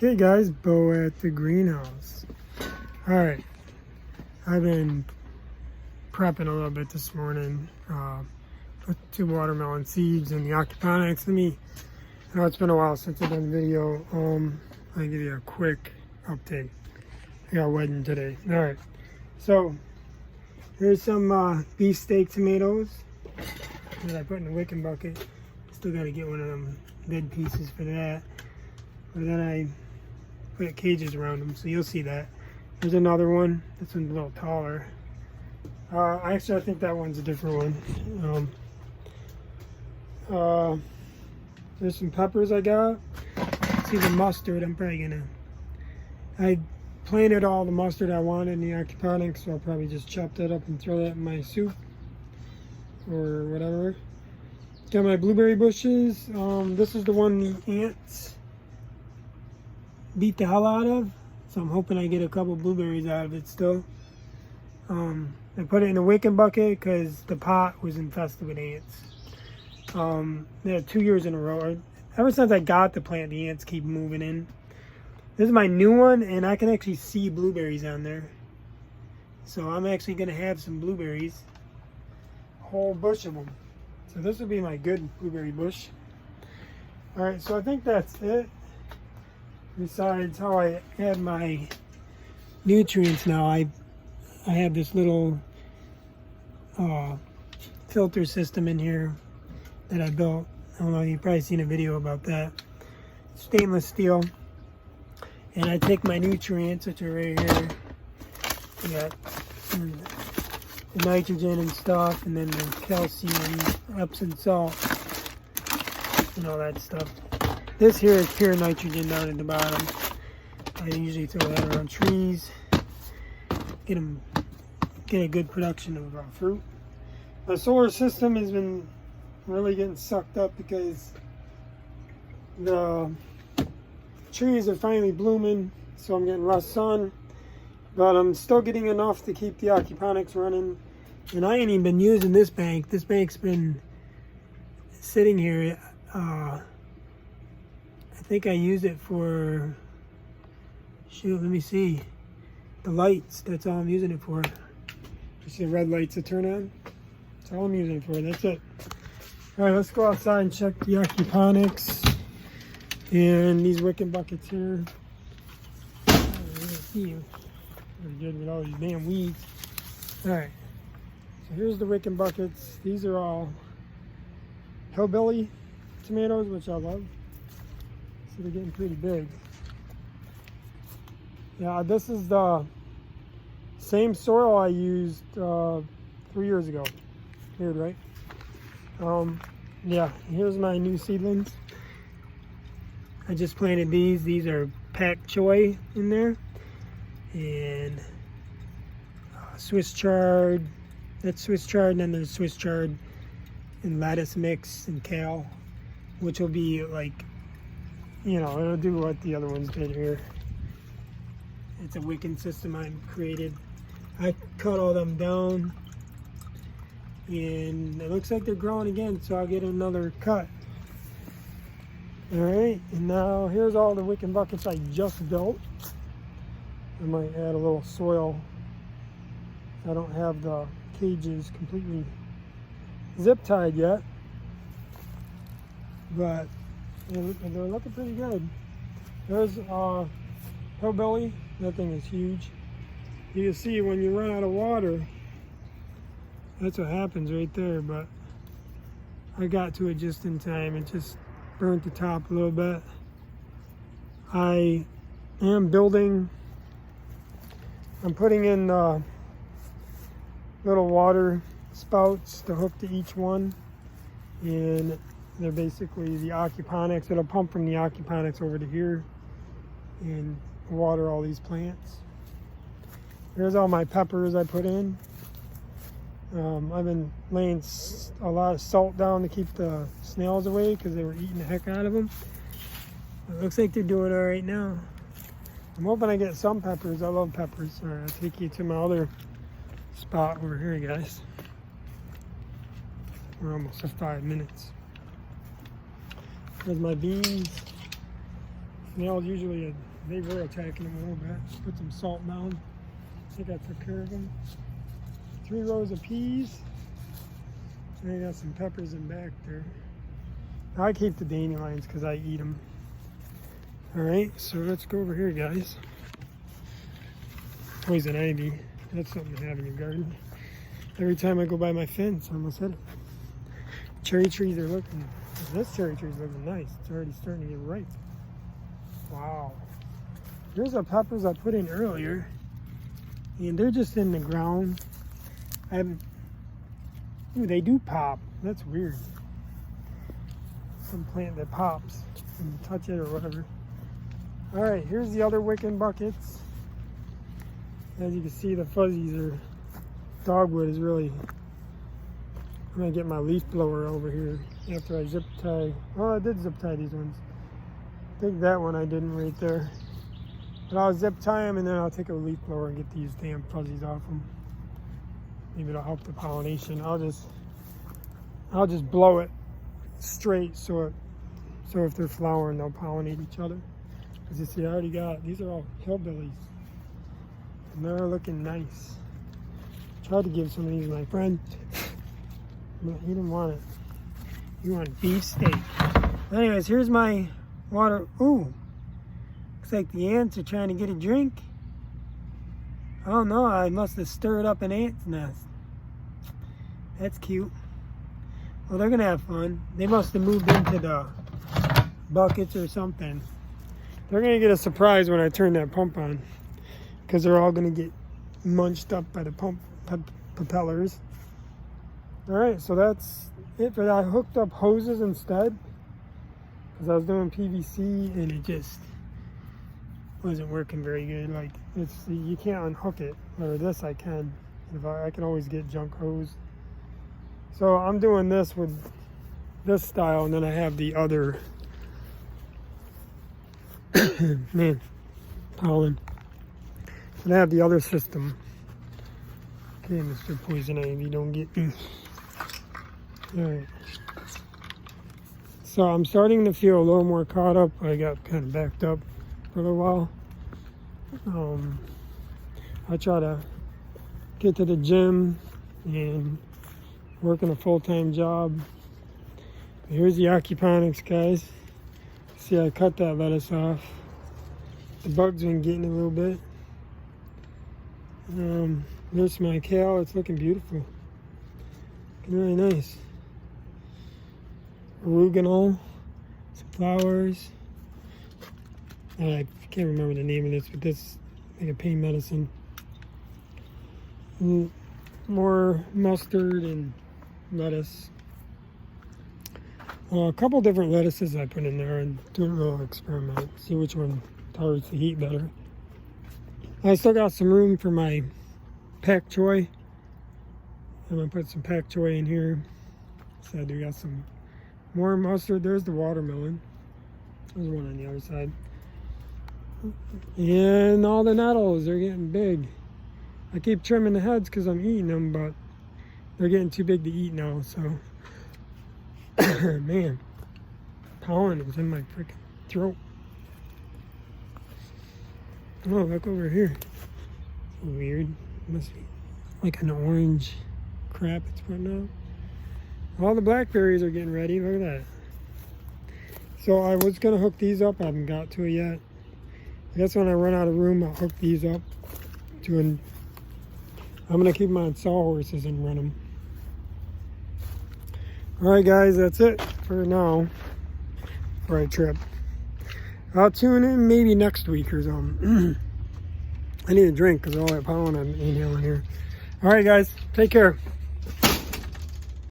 Okay guys, Bo at the greenhouse. Alright, I've been prepping a little bit this morning. Put 2 watermelon seeds in the aquaponics. I know it's been a while since I've done a video. I'll give you a quick update. I got wedding today. Alright, so here's some beefsteak tomatoes that I put in the wicking bucket. Still got to get one of them bed pieces for that. But then I put cages around them, so you'll see that. There's another one. This one's a little taller. Actually, I think that one's a different one. There's some peppers I got. See the mustard. I planted all the mustard I wanted in the aquaponics, so I'll probably just chop that up and throw that in my soup or whatever. Got my blueberry bushes. This is the one the ants beat the hell out of, so I'm hoping I get a couple blueberries out of it still. I put it in a wicking bucket because the pot was infested with ants. They had 2 years in a row. Ever since I got the plant, the ants keep moving in. This is my new one, and I can actually see blueberries on there. So I'm actually going to have some blueberries. A whole bush of them. So this will be my good blueberry bush. Alright, so I think that's it. Besides how I add my nutrients now, I have this little filter system in here that I built. I don't know, you've probably seen a video about that. Stainless steel. And I take my nutrients, which are right here. I got the nitrogen and stuff, and then the calcium, Epsom salt, and all that stuff. This here is pure nitrogen down at the bottom. I usually throw that around trees. Get a good production of fruit. My solar system has been really getting sucked up because the trees are finally blooming, so I'm getting less sun. But I'm still getting enough to keep the aquaponics running. And I ain't even been using this bank. This bank's been sitting here. I think I use it for, shoot, let me see. The lights, that's all I'm using it for. You see the red lights that turn on? That's all I'm using it for, that's it. All right, let's go outside and check the aquaponics and these wicking buckets here. See you. Pretty good with all these damn weeds. All right, so here's the wicking buckets. These are all hillbilly tomatoes, which I love. So they're getting pretty big. Yeah, this is the same soil I used 3 years ago. Weird, right? Yeah, here's my new seedlings. I just planted these. These are pak choi in there. And Swiss chard. That's Swiss chard, and then there's Swiss chard and lettuce mix and kale, which will be like, you know, it'll do what the other ones did here. It's a wicking system I created. I cut all them down, and it looks like they're growing again, so I'll get another cut. Alright, and now here's all the wicking buckets I just built. I might add a little soil. I don't have the cages completely zip tied yet, but they're looking pretty good. There's hillbilly. That thing is huge. You can see when you run out of water, that's what happens right there, but I got to it just in time. It just burnt the top a little bit. I am building, I'm putting in little water spouts to hook to each one, and they're basically the aquaponics. It'll pump from the aquaponics over to here and water all these plants. Here's all my peppers I put in. I've been laying a lot of salt down to keep the snails away because they were eating the heck out of them. It looks like they're doing all right now. I'm hoping I get some peppers. I love peppers. All right, I'll take you to my other spot over here, guys. We're almost at 5 minutes. There's my beans. Snails usually, they were attacking them a little bit. Put some salt down. I think I took care of them. 3 rows of peas. And I got some peppers in back there. I keep the dandelions because I eat them. Alright, so let's go over here, guys. Poison ivy. That's something to have in your garden. Every time I go by my fence, I almost hit it. Cherry trees are looking, this cherry tree is looking nice. It's already starting to get ripe. Wow. Here's the peppers I put in earlier. And they're just in the ground. Ooh, they do pop. That's weird. Some plant that pops. And you touch it or whatever. Alright, here's the other wicking buckets. As you can see, the fuzzies are, dogwood is really, I'm gonna get my leaf blower over here after I zip tie. Oh, I did zip tie these ones. I think that one I didn't right there. But I'll zip tie them and then I'll take a leaf blower and get these damn fuzzies off them. Maybe it'll help the pollination. I'll just blow it straight so if they're flowering, they'll pollinate each other. As you see, I already got, these are all hillbillies. And they're looking nice. Tried to give some of these to my friend, but he didn't want it. He wanted beef steak. Anyways, here's my water. Ooh, looks like the ants are trying to get a drink. I don't know, I must have stirred up an ant's nest. That's cute. Well, they're gonna have fun. They must have moved into the buckets or something. They're gonna get a surprise when I turn that pump on, because they're all gonna get munched up by the pump propellers. Alright, so that's it for that. I hooked up hoses instead because I was doing PVC and it just wasn't working very good. Like, you can't unhook it, or this I can. I can always get junk hose. So I'm doing this with this style, and then I have the other man, pollen. And I have the other system. Okay, Mr. Poison Ivy, don't get me. Alright. So I'm starting to feel a little more caught up. I got kind of backed up for a little while. I try to get to the gym and working a full-time job. Here's the aquaponics, guys. See, I cut that lettuce off. The bugs been getting a little bit. There's my kale. It's looking beautiful. Looking really nice. Oregano, some flowers. I can't remember the name of this, but this is like a pain medicine. More mustard and lettuce. A couple different lettuces I put in there and do a little experiment. See which one tolerates the heat better. I still got some room for my pak choi. I'm gonna put some pak choi in here. So I do got some more mustard. There's the watermelon. There's one on the other side. And all the nettles, they're getting big. I keep trimming the heads because I'm eating them, but they're getting too big to eat now, so. Man, pollen is in my freaking throat. Oh, look over here. Weird. Must be like an orange crap it's putting out. All the blackberries are getting ready. Look at that. So I was going to hook these up. I haven't got to it yet. I guess when I run out of room, I'll hook these up to an... I'm going to keep them on sawhorses and run them. Alright guys, that's it for now. For a trip. I'll tune in maybe next week or something. I need a drink because all that pollen I'm inhaling here. Alright guys, take care.